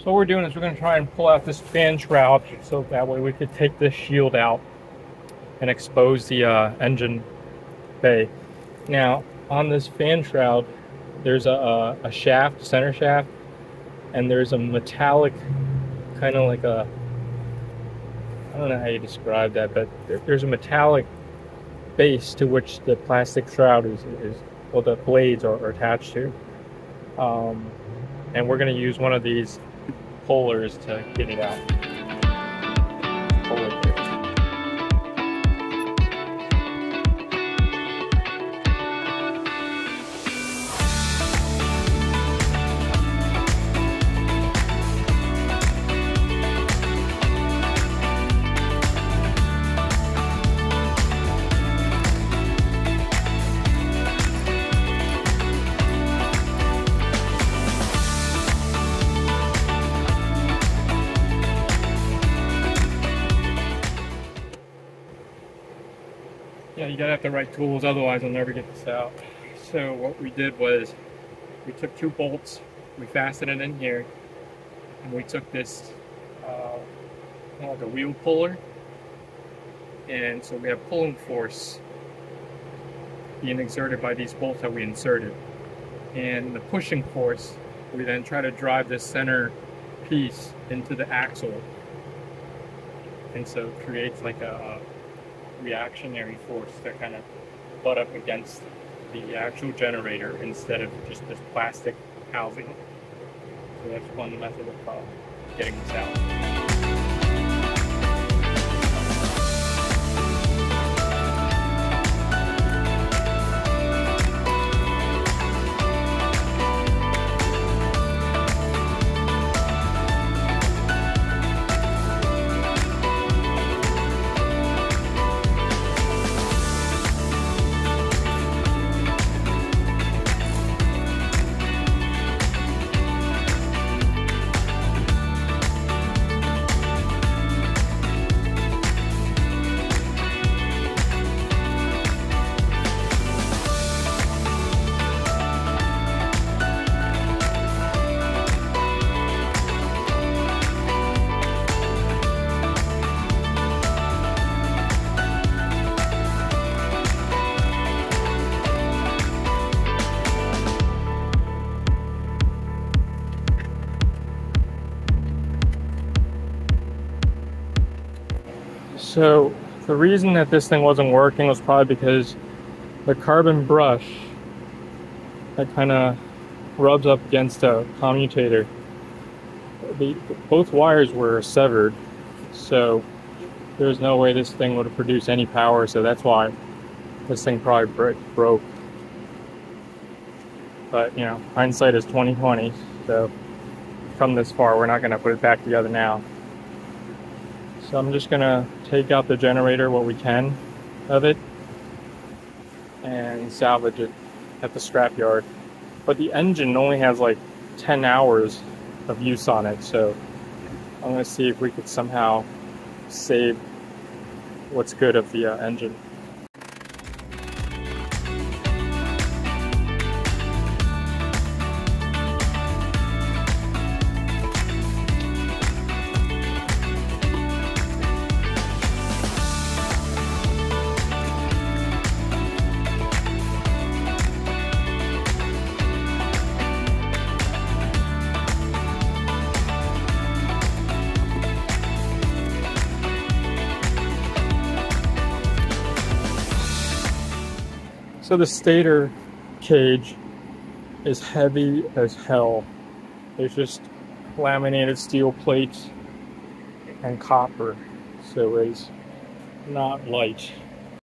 So what we're doing is we're going to try and pull out this fan shroud so that way we could take this shield out and expose the engine bay. Now on this fan shroud there's a shaft, center shaft, and there's a metallic kind of like a, I don't know how you describe that, but there's a metallic base to which the plastic shroud is well, the blades are attached to. And we're going to use one of these pullers to get it out. Pull it here. Yeah, you gotta have the right tools, otherwise I'll never get this out. So what we did was we took 2 bolts, we fastened it in here, and we took this like a wheel puller, and so we have pulling force being exerted by these bolts that we inserted, and the pushing force, we then try to drive this center piece into the axle, and so it creates like a reactionary force that kind of butt up against the actual generator instead of just this plastic housing. So that's one method of getting this out. So the reason that this thing wasn't working was probably because the carbon brush that kind of rubs up against a commutator, both wires were severed, so there's no way this thing would have produced any power, so that's why this thing probably broke. But you know, hindsight is 20/20, so come this far, we're not going to put it back together now. So I'm just gonna take out the generator, what we can of it, and salvage it at the scrapyard. But the engine only has like 10 hours of use on it, so I'm gonna see if we could somehow save what's good of the engine. So the stator cage is heavy as hell. There's just laminated steel plates and copper, so it's not light.